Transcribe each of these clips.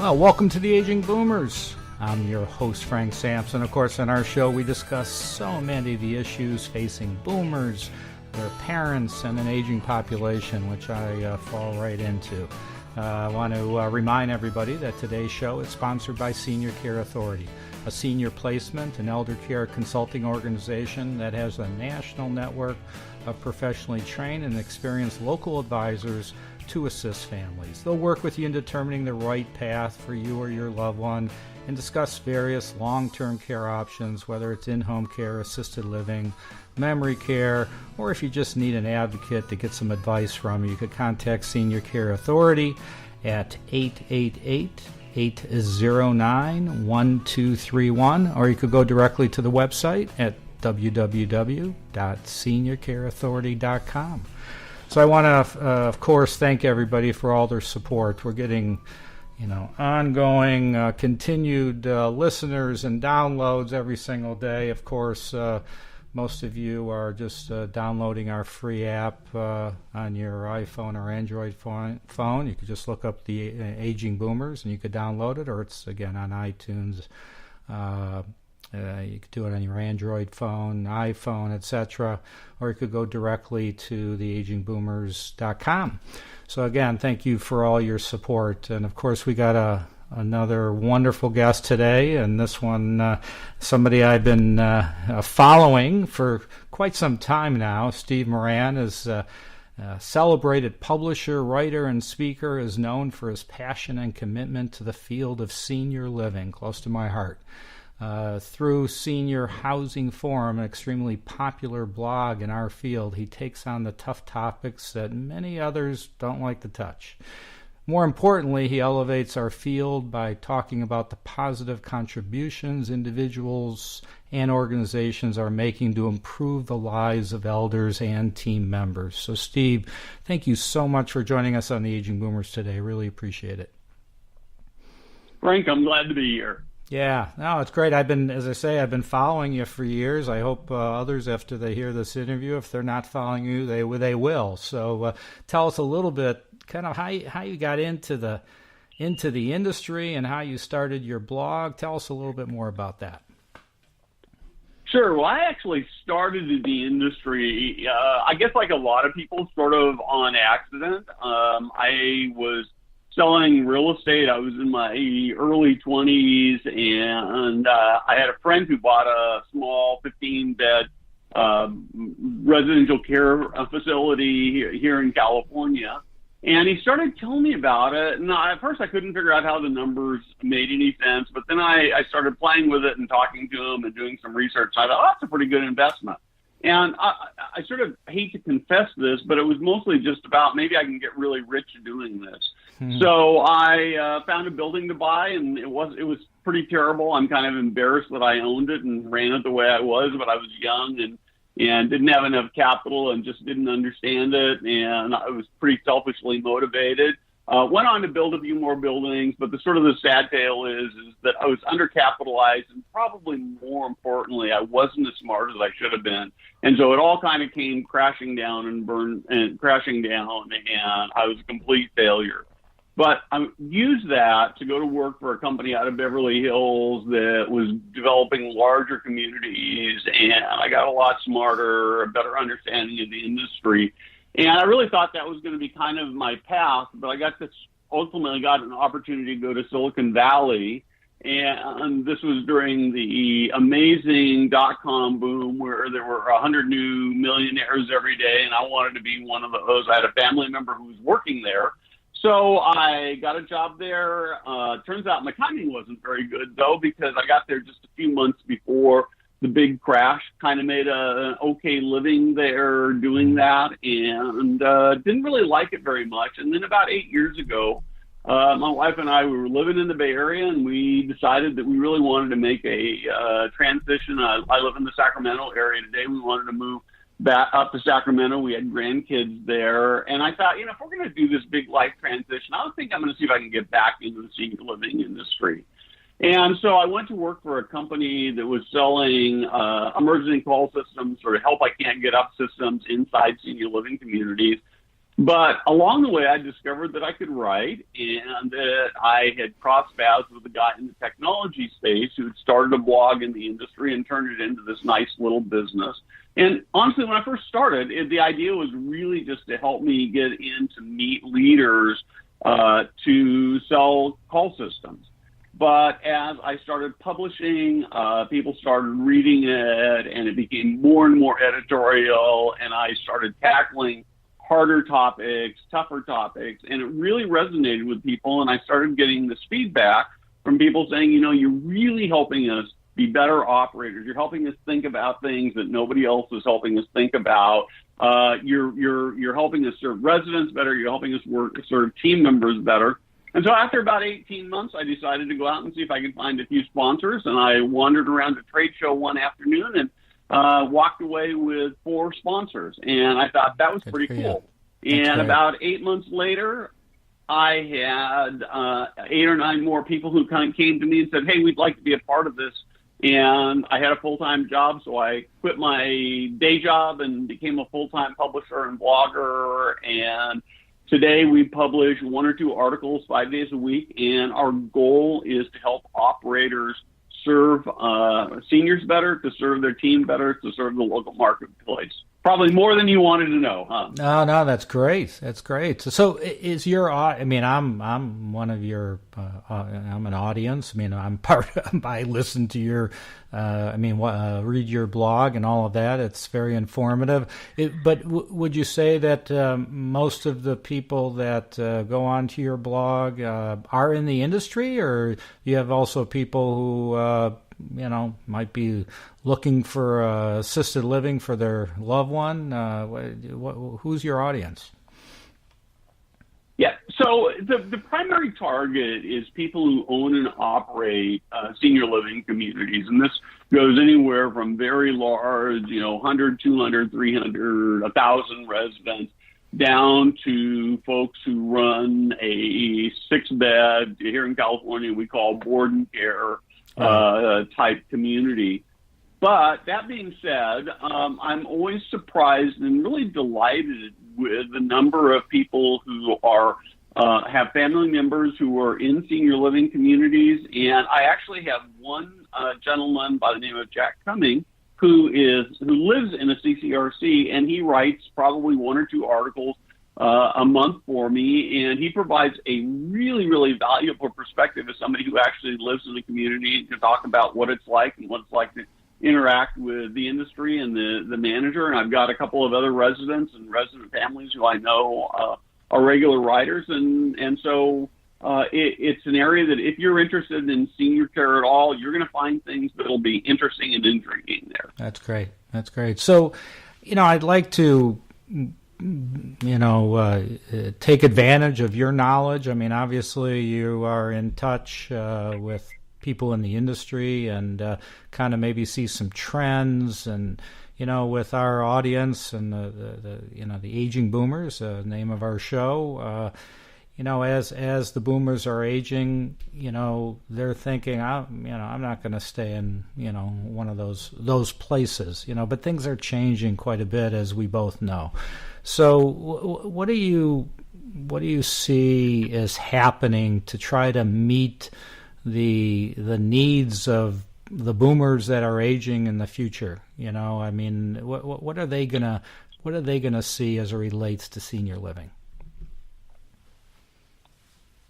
Well, welcome to the Aging Boomers. I'm your host, Frank Sampson. Of course, on our show, we discuss so many of the issues facing boomers, their parents, and an aging population, which I fall right into. I want to remind everybody that today's show is sponsored by Senior Care Authority, a senior placement and elder care consulting organization that has a national network of professionally trained and experienced local advisors to assist families. They'll work with you in determining the right path for you or your loved one and discuss various long-term care options, whether it's in-home care, assisted living, memory care, or if you just need an advocate to get some advice from you could contact Senior Care Authority at 888-809-1231, or you could go directly to the website at www.seniorcareauthority.com. So I want to, of course, thank everybody for all their support. We're getting, ongoing, continued listeners and downloads every single day. Of course, most of you are just downloading our free app on your iPhone or Android phone. You could just look up the Aging Boomers and you could download it, or it's, again, on iTunes. You could do it on your Android phone, iPhone, etc., or you could go directly to theagingboomers.com. So again, thank you for all your support. And of course, we got another wonderful guest today, and this one, somebody I've been following for quite some time now. Steve Moran is a celebrated publisher, writer, and speaker, is known for his passion and commitment to the field of senior living, close to my heart. Through Senior Housing Forum, an extremely popular blog in our field, he takes on the tough topics that many others don't like to touch. More importantly, he elevates our field by talking about the positive contributions individuals and organizations are making to improve the lives of elders and team members. So, Steve, thank you so much for joining us on the Aging Boomers today. Really appreciate it. Frank, I'm glad to be here. Yeah, no, it's great. I've been following you for years. I hope others, after they hear this interview, if they're not following you, they will. So tell us a little bit, kind of how you got into the industry and how you started your blog. Tell us a little bit more about that. Sure. Well, I actually started in the industry, I guess like a lot of people, sort of on accident. I was selling real estate. I was in my early 20s, and I had a friend who bought a small 15-bed residential care facility here in California. And he started telling me about it. And at first I couldn't figure out how the numbers made any sense. But then I started playing with it and talking to him and doing some research. I thought, oh, that's a pretty good investment. And I sort of hate to confess this, but it was mostly just about maybe I can get really rich doing this. So I found a building to buy, and it was pretty terrible. I'm kind of embarrassed that I owned it and ran it the way I was, but I was young and didn't have enough capital and just didn't understand it, and I was pretty selfishly motivated. Went on to build a few more buildings, but the sad tale is that I was undercapitalized, and probably more importantly, I wasn't as smart as I should have been. And so it all kind of came crashing down, and I was a complete failure. But I used that to go to work for a company out of Beverly Hills that was developing larger communities, and I got a lot smarter, a better understanding of the industry. And I really thought that was going to be kind of my path, but I ultimately got an opportunity to go to Silicon Valley. And this was during the amazing dot-com boom where there were 100 new millionaires every day, and I wanted to be one of those. I had a family member who was working there. So I got a job there. Turns out my timing wasn't very good, though, because I got there just a few months before the big crash. Kind of made an okay living there doing that, and didn't really like it very much. And then about 8 years ago, my wife and I, we were living in the Bay Area, and we decided that we really wanted to make a transition. I live in the Sacramento area today. We wanted to move back up to Sacramento. We had grandkids there. And I thought, if we're going to do this big life transition, I think I'm going to see if I can get back into the senior living industry. And so I went to work for a company that was selling emergency call systems, or help I can't get up systems inside senior living communities. But along the way, I discovered that I could write and that I had crossed paths with a guy in the technology space who had started a blog in the industry and turned it into this nice little business. And honestly, when I first started, the idea was really just to help me get in to meet leaders to sell call systems. But as I started publishing, people started reading it, and it became more and more editorial, and I started tackling harder topics, tougher topics, and it really resonated with people. And I started getting this feedback from people saying, you're really helping us be better operators. You're helping us think about things that nobody else is helping us think about. You're helping us serve residents better. You're helping us serve team members better. And so after about 18 months, I decided to go out and see if I could find a few sponsors. And I wandered around a trade show one afternoon and walked away with 4 sponsors. And I thought that was pretty cool. And about 8 months later, I had 8 or 9 more people who kind of came to me and said, hey, we'd like to be a part of this. And I had a full-time job, so I quit my day job and became a full-time publisher and blogger. And today we publish 1 or 2 articles 5 days a week, and our goal is to help operators serve seniors better, to serve their team better, to serve the local marketplace. Probably more than you wanted to know, huh? No, that's great. That's great. So is your, I'm one of your, I'm an audience. I'm I listen to your, read your blog and all of that. It's very informative. But would you say that most of the people that go onto your blog are in the industry, or you have also people who, might be looking for assisted living for their loved one? Who's your audience? Yeah, so the primary target is people who own and operate senior living communities. And this goes anywhere from very large, 100, 200, 300, 1,000 residents, down to folks who run a 6-bed, here in California, we call board and care type community. But that being said, I'm always surprised and really delighted with the number of people who are have family members who are in senior living communities. And I actually have one gentleman by the name of Jack Cumming who lives in a CCRC, and he writes probably 1 or 2 articles a month for me, and he provides a really, really valuable perspective as somebody who actually lives in the community to talk about what it's like and what it's like to interact with the industry and the manager. And I've got a couple of other residents and resident families who I know are regular writers, and so it's an area that if you're interested in senior care at all, you're going to find things that'll be interesting and intriguing there. That's great. That's great. So, I'd like to take advantage of your knowledge. Obviously you are in touch with people in the industry and kind of maybe see some trends and, with our audience and the aging boomers, name of our show, as the boomers are aging, they're thinking, I'm not going to stay in, one of those places, but things are changing quite a bit, as we both know. So what do you see as happening to try to meet the needs of the boomers that are aging in the future? What are they gonna see as it relates to senior living?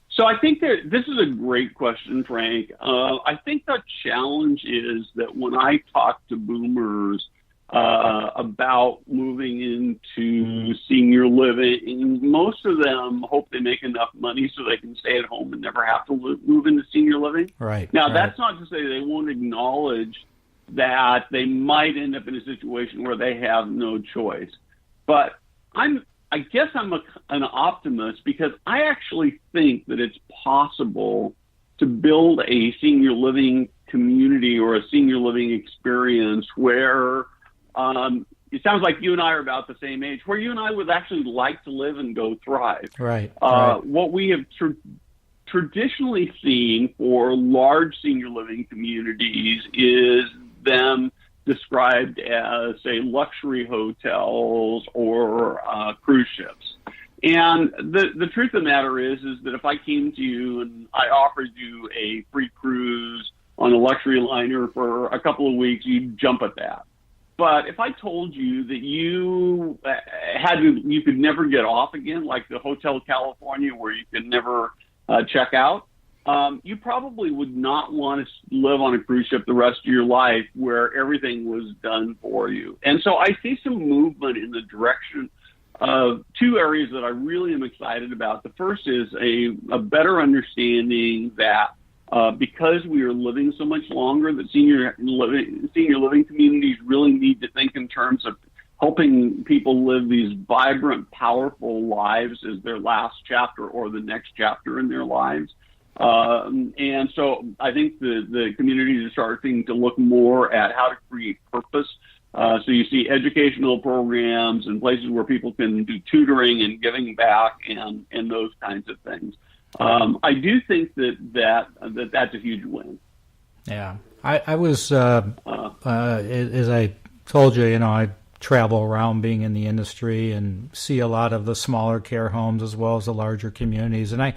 So I think that this is a great question, Frank. I think the challenge is that when I talk to boomers about moving into senior living, most of them hope they make enough money so they can stay at home and never have to move into senior living. Right. Now, that's not to say they won't acknowledge that they might end up in a situation where they have no choice. But I guess I'm an optimist, because I actually think that it's possible to build a senior living community or a senior living experience where it sounds like you and I are about the same age, where you and I would actually like to live and go thrive. Right. What we have traditionally seen for large senior living communities is them described as, say, luxury hotels or cruise ships. And the truth of the matter is that if I came to you and I offered you a free cruise on a luxury liner for a couple of weeks, you'd jump at that. But if I told you that you could never get off again, like the Hotel California, where you could never check out, you probably would not want to live on a cruise ship the rest of your life where everything was done for you. And so I see some movement in the direction of two areas that I really am excited about. The first is a better understanding that because we are living so much longer, that senior living communities really need to think in terms of helping people live these vibrant, powerful lives as their last chapter or the next chapter in their lives. And so I think the communities are starting to look more at how to create purpose. So you see educational programs and places where people can do tutoring and giving back and those kinds of things. I do think that's a huge win. Yeah, I was as I told you, I travel around being in the industry and see a lot of the smaller care homes as well as the larger communities. And I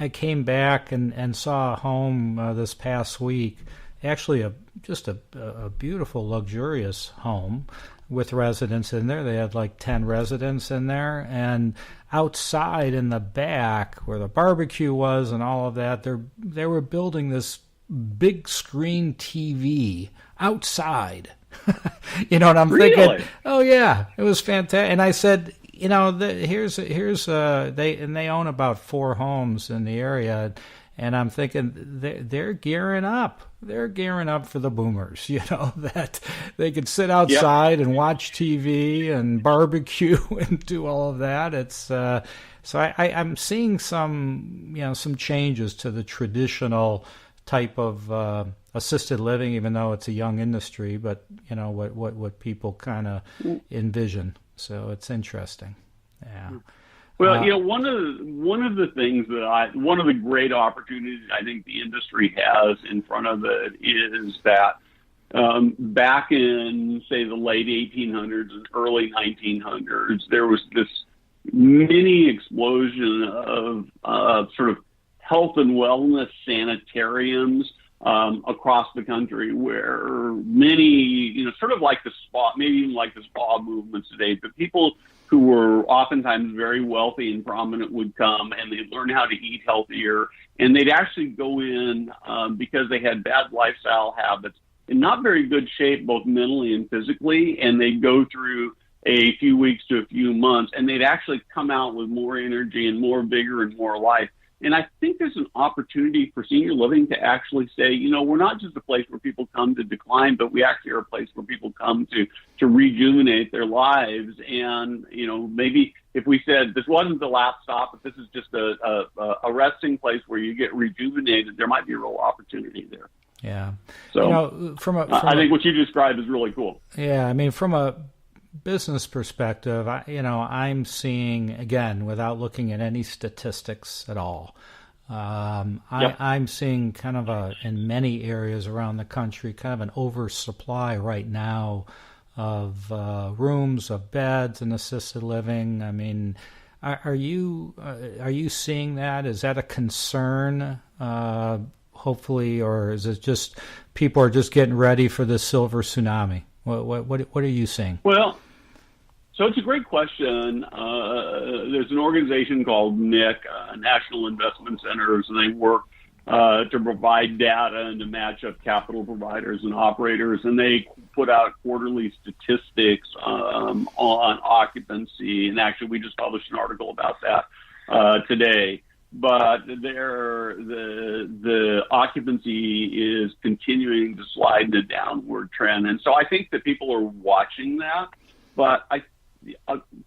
came back and saw a home this past week, actually just a beautiful, luxurious home with residents in there. They had like 10 residents in there, and outside in the back where the barbecue was and all of that, they were building this big screen TV outside. And I'm really? thinking, oh yeah, it was fantastic. And I said, here's they own about 4 homes in the area. And I'm thinking they're gearing up. They're gearing up for the boomers, that they could sit outside and watch TV and barbecue and do all of that. It's so I'm seeing some changes to the traditional type of assisted living, even though it's a young industry, but what people kind of envision. So it's interesting. Yeah. Well, one of the things one of the great opportunities I think the industry has in front of it is that back in, say, the late 1800s and early 1900s, there was this mini explosion of sort of health and wellness sanitariums across the country, where many, sort of like the spa, maybe even like the spa movements today, but people who were oftentimes very wealthy and prominent would come and they'd learn how to eat healthier, and they'd actually go in because they had bad lifestyle habits, in not very good shape, both mentally and physically, and they'd go through a few weeks to a few months, and they'd actually come out with more energy and more vigor and more life. And I think there's an opportunity for senior living to actually say, we're not just a place where people come to decline, but we actually are a place where people come to rejuvenate their lives. And, maybe if we said this wasn't the last stop, but this is just a resting place where you get rejuvenated, there might be a real opportunity there. Yeah. So I think what you described is really cool. Yeah. I mean, from a business perspective, I'm seeing, again, without looking at any statistics at all, I'm seeing kind of in many areas around the country, kind of an oversupply right now of rooms, of beds in assisted living. I mean, are you seeing that? Is that a concern, hopefully, or is it just people are just getting ready for the silver tsunami? What are you seeing? Well, so it's a great question. There's an organization called NIC, National Investment Centers, and they work to provide data and to match up capital providers and operators, and they put out quarterly statistics on occupancy. And actually, we just published an article about that today. But the occupancy is continuing to slide in a downward trend. And so I think that people are watching that. But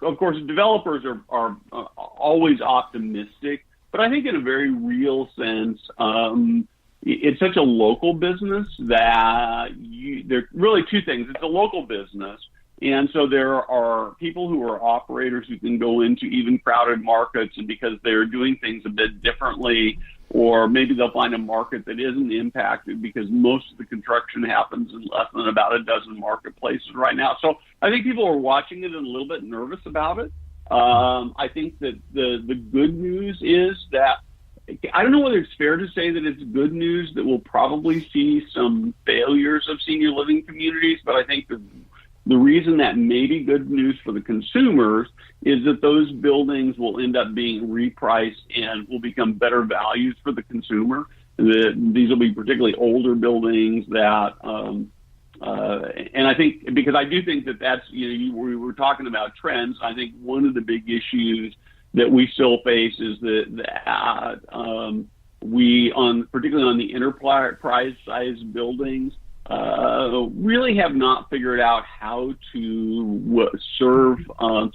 of course, developers are always optimistic. But I think in a very real sense, it's such a local business that there are really two things. It's a local business. And so there are people who are operators who can go into even crowded markets, and because they're doing things a bit differently, or maybe they'll find a market that isn't impacted because most of the construction happens in less than about a dozen marketplaces right now. So I think people are watching it and a little bit nervous about it. I think that the good news is that I don't know whether it's fair to say that it's good news that we'll probably see some failures of senior living communities, but I think the reason that may be good news for the consumers is that those buildings will end up being repriced and will become better values for the consumer. These will be particularly older buildings that, and I think, because I do think that that's, we were talking about trends. I think one of the big issues that we still face is that particularly on the enterprise size buildings, really have not figured out how to serve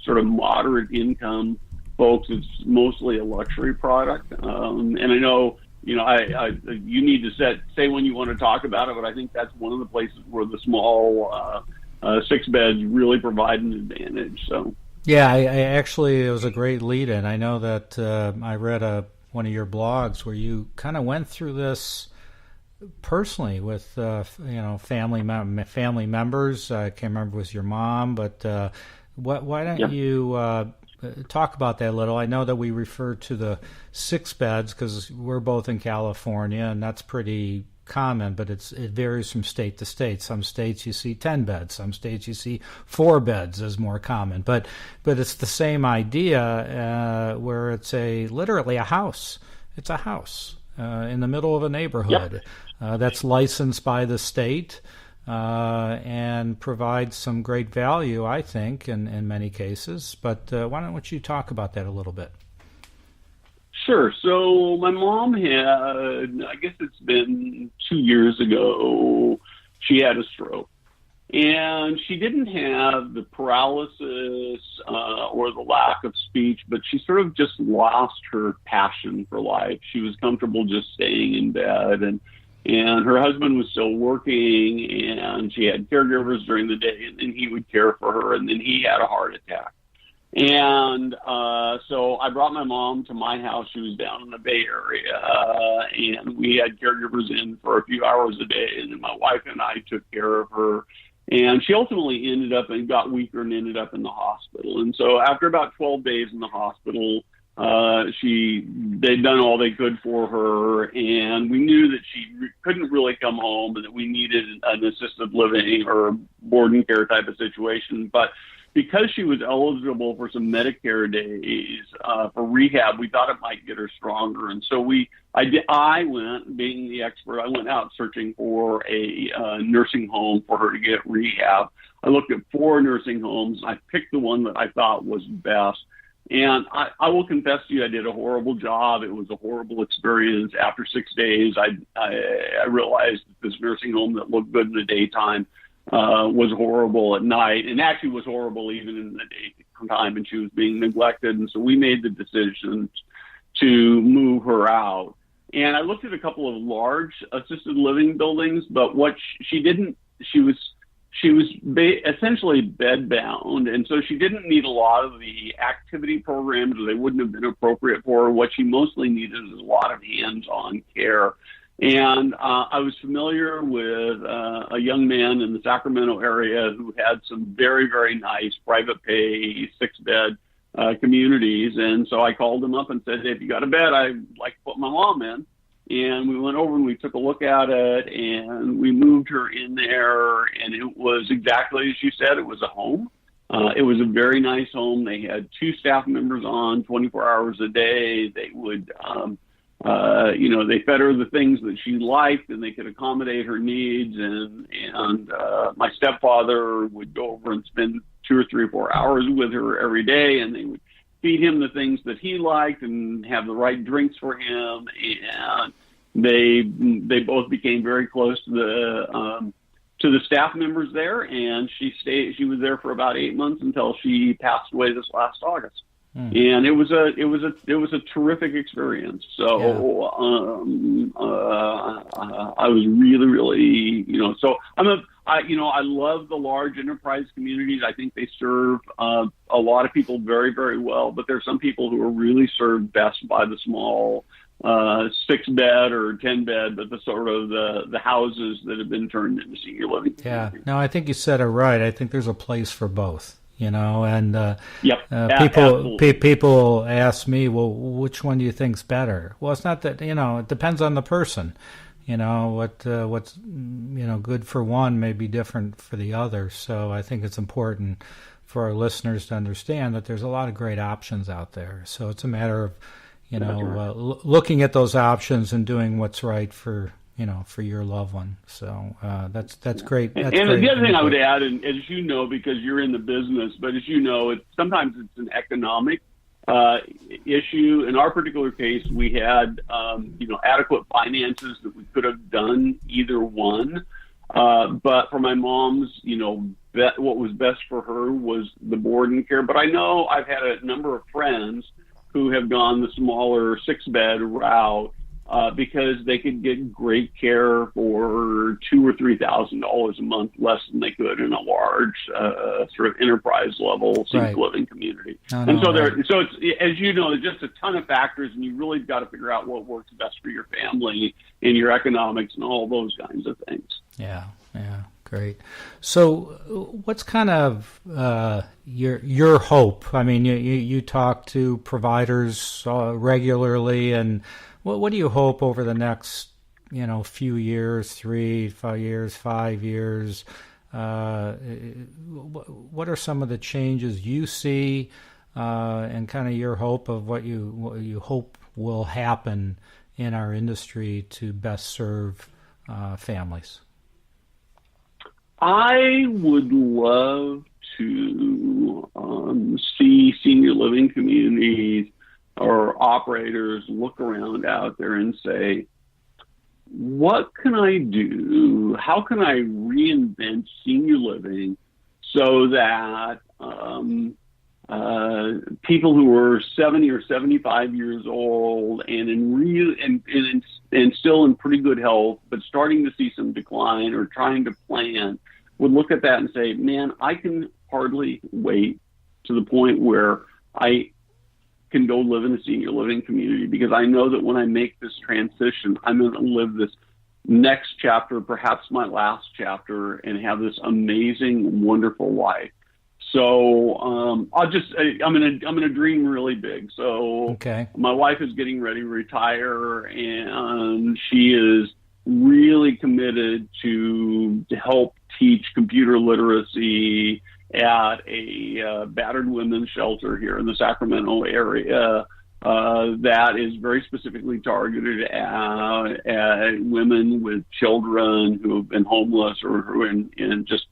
sort of moderate income folks. It's mostly a luxury product, and I know you need to say when you want to talk about it, but I think that's one of the places where the small 6 beds really provide an advantage. So. Yeah, I actually, it was a great lead-in. I know that I read one of your blogs where you kind of went through this personally with family members. I can't remember if it was your mom, but why don't you talk about that a little? I know that we refer to the 6 beds because we're both in California, and that's pretty common, but it varies from state to state. Some states you see 10 beds, some states you see 4 beds is more common, but it's the same idea where it's literally a house. It's a house in the middle of a neighborhood that's licensed by the state and provides some great value, I think, in many cases. But why don't you talk about that a little bit? Sure. So my mom had, I guess it's been 2 years ago, she had a stroke. And she didn't have the paralysis or the lack of speech, but she sort of just lost her passion for life. She was comfortable just staying in bed, and her husband was still working, and she had caregivers during the day, and then he would care for her, and then he had a heart attack. And so I brought my mom to my house. She was down in the Bay Area, and we had caregivers in for a few hours a day, and then my wife and I took care of her. And she ultimately ended up and got weaker and ended up in the hospital. And so after about 12 days in the hospital, they'd done all they could for her, and we knew that she couldn't really come home and that we needed an assisted living or board and care type of situation. But because she was eligible for some Medicare days for rehab, we thought it might get her stronger. And so I went, being the expert, I went out searching for a nursing home for her to get rehab. I looked at 4 nursing homes. I picked the one that I thought was best. And I will confess to you, I did a horrible job. It was a horrible experience. After 6 days, I realized that this nursing home that looked good in the daytime was horrible at night, and actually was horrible even in the daytime, and she was being neglected. And so we made the decision to move her out. And I looked at a couple of large assisted living buildings, but what she was essentially bedbound, and so she didn't need a lot of the activity programs, or they wouldn't have been appropriate for her. What she mostly needed is a lot of hands-on care. And I was familiar with a young man in the Sacramento area who had some very, very nice private pay 6-bed communities. And so I called him up and said, hey, if you got a bed, I'd like to put my mom in. And we went over and we took a look at it, and we moved her in there, and it was exactly as you said. It was a home. It was a very nice home. They had 2 staff members on 24 hours a day. They would they fed her the things that she liked, and they could accommodate her needs. And my stepfather would go over and spend 2 or 3 or 4 hours with her every day, and they would feed him the things that he liked and have the right drinks for him. And they both became very close to the staff members there. And she was there for about 8 months until she passed away this last August. And it was a terrific experience. So I was really so I love the large enterprise communities. I think they serve a lot of people very, very well. But there's some people who are really served best by the small 6-bed or 10-bed, but the sort of the houses that have been turned into senior living. Yeah. No, I think you said it right. I think there's a place for both. And Yep. people ask me, well, which one do you think's better? Well, it's not that, it depends on the person. What's good for one may be different for the other. So I think it's important for our listeners to understand that there's a lot of great options out there. So it's a matter of looking at those options and doing what's right for your loved one. So that's great. And the other thing I would add, and as you know, because you're in the business, but as you know, sometimes it's an economic issue. In our particular case, we had adequate finances that we could have done either one. But for my mom's, what was best for her was the board and care. But I know I've had a number of friends who have gone the smaller 6-bed route because they could get great care for $2,000 or $3,000 a month less than they could in a large sort of enterprise level senior living community. So it's, as you know, there's just a ton of factors, and you really got to figure out what works best for your family and your economics and all those kinds of things. Yeah. Great. So what's kind of your hope? I mean, you talk to providers regularly, and what do you hope over the next, few years, 3, 5 years, 5 years? What are some of the changes you see, and kind of your hope of what you hope will happen in our industry to best serve families? I would love to see senior living communities or operators look around out there and say, what can I do? How can I reinvent senior living so that people who are 70 or 75 years old and still in pretty good health, but starting to see some decline or trying to plan, would look at that and say, man, I can hardly wait to the point where I can go live in a senior living community, because I know that when I make this transition, I'm going to live this next chapter, perhaps my last chapter, and have this amazing, wonderful life. So I'm gonna dream really big. So My wife is getting ready to retire, and she is really committed to help teach computer literacy at a battered women's shelter here in the Sacramento area that is very specifically targeted at women with children who have been homeless or who are in just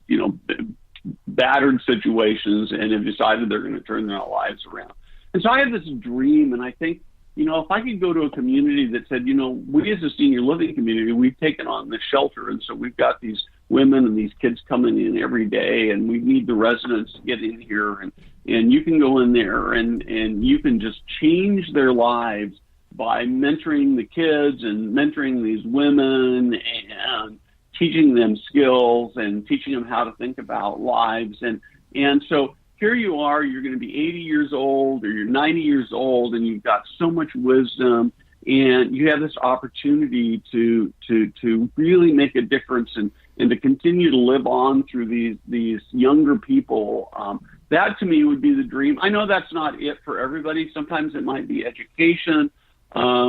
battered situations and have decided they're going to turn their lives around. And so I have this dream, and I think, if I could go to a community that said, we as a senior living community, we've taken on this shelter, and so we've got these women and these kids coming in every day, and we need the residents to get in here, and you can go in there and you can just change their lives by mentoring the kids and mentoring these women and teaching them skills and teaching them how to think about lives. And so here you are, you're going to be 80 years old or you're 90 years old, and you've got so much wisdom, and you have this opportunity to really make a difference and to continue to live on through these younger people. That to me would be the dream. I know that's not it for everybody. Sometimes it might be education. I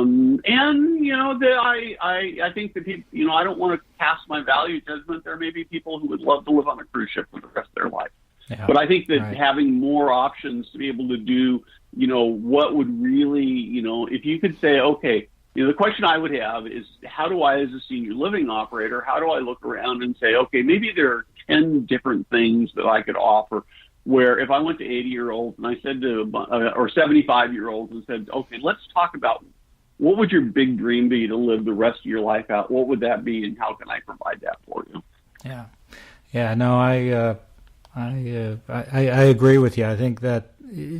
think that people, I don't want to cast my value judgment. There may be people who would love to live on a cruise ship for the rest of their life. Yeah. But I think that having more options to be able to do, what would really, if you could say, okay, the question I would have is, how do I, as a senior living operator, how do I look around and say, okay, maybe there are 10 different things that I could offer, where if I went to 80-year-olds and I said to, or 75-year-olds and said, okay, let's talk about what would your big dream be to live the rest of your life out? What would that be, and how can I provide that for you? Yeah. No, I agree with you. I think that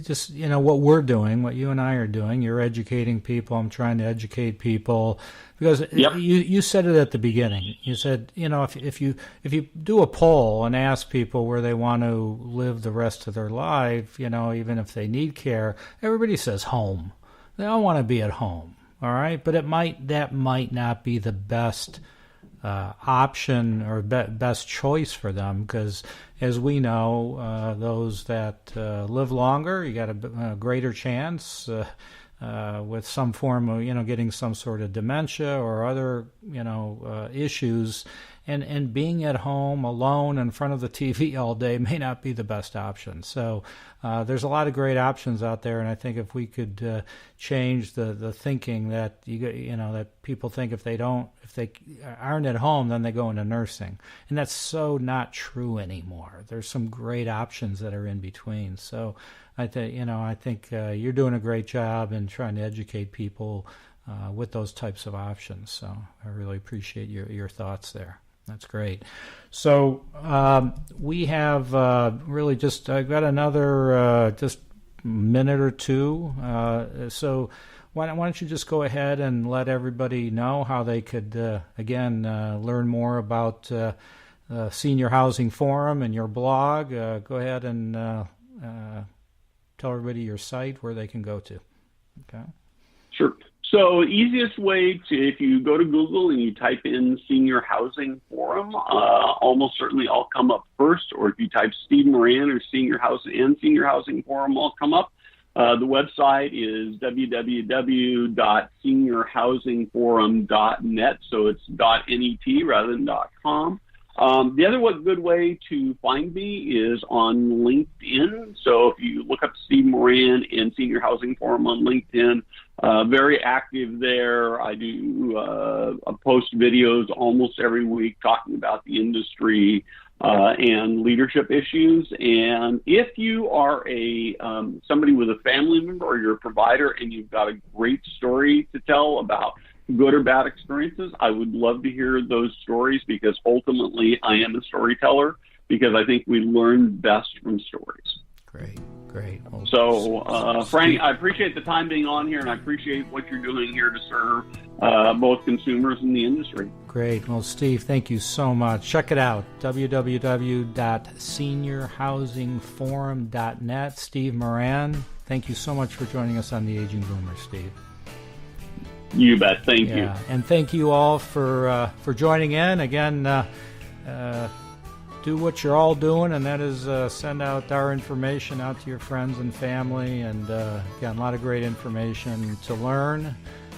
just, what we're doing, what you and I are doing, you're educating people. I'm trying to educate people, because you said it at the beginning. You said, if you do a poll and ask people where they want to live the rest of their life, even if they need care, everybody says home. They all want to be at home. All right. But that might not be the best option or best choice for them, because as we know, those that live longer, you got a greater chance with some form of, getting some sort of dementia or other, issues. And being at home alone in front of the TV all day may not be the best option. So there's a lot of great options out there, and I think if we could change the thinking that that people think if they aren't at home, then they go into nursing, and that's so not true anymore. There's some great options that are in between. So I think you're doing a great job in trying to educate people with those types of options. So I really appreciate your thoughts there. That's great. So we have really I've got another just minute or two. So why don't you just go ahead and let everybody know how they could, learn more about Senior Housing Forum and your blog. Go ahead and tell everybody your site where they can go to. Okay. Sure. So easiest way if you go to Google and you type in Senior Housing Forum, almost certainly I'll come up first. Or if you type Steve Moran or Senior Housing Forum, I'll come up. The website is www.seniorhousingforum.net. So it's .net rather than .com. The other good way to find me is on LinkedIn. So if you look up Steve Moran and Senior Housing Forum on LinkedIn, very active there. I do post videos almost every week talking about the industry and leadership issues. And if you are somebody with a family member or you're a provider and you've got a great story to tell about good or bad experiences, I would love to hear those stories, because ultimately I am a storyteller, because I think we learn best from stories. Great. Well, so, Frank, I appreciate the time being on here, and I appreciate what you're doing here to serve both consumers and the industry. Great. Well, Steve, thank you so much. Check it out, www.seniorhousingforum.net. Steve Moran, thank you so much for joining us on the Aging Boomers, Steve. You bet. Thank you. And thank you all for joining in. Again, do what you're all doing, and that is send out our information out to your friends and family. And again, a lot of great information to learn.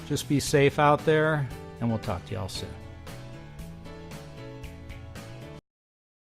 Just be safe out there, and we'll talk to you all soon.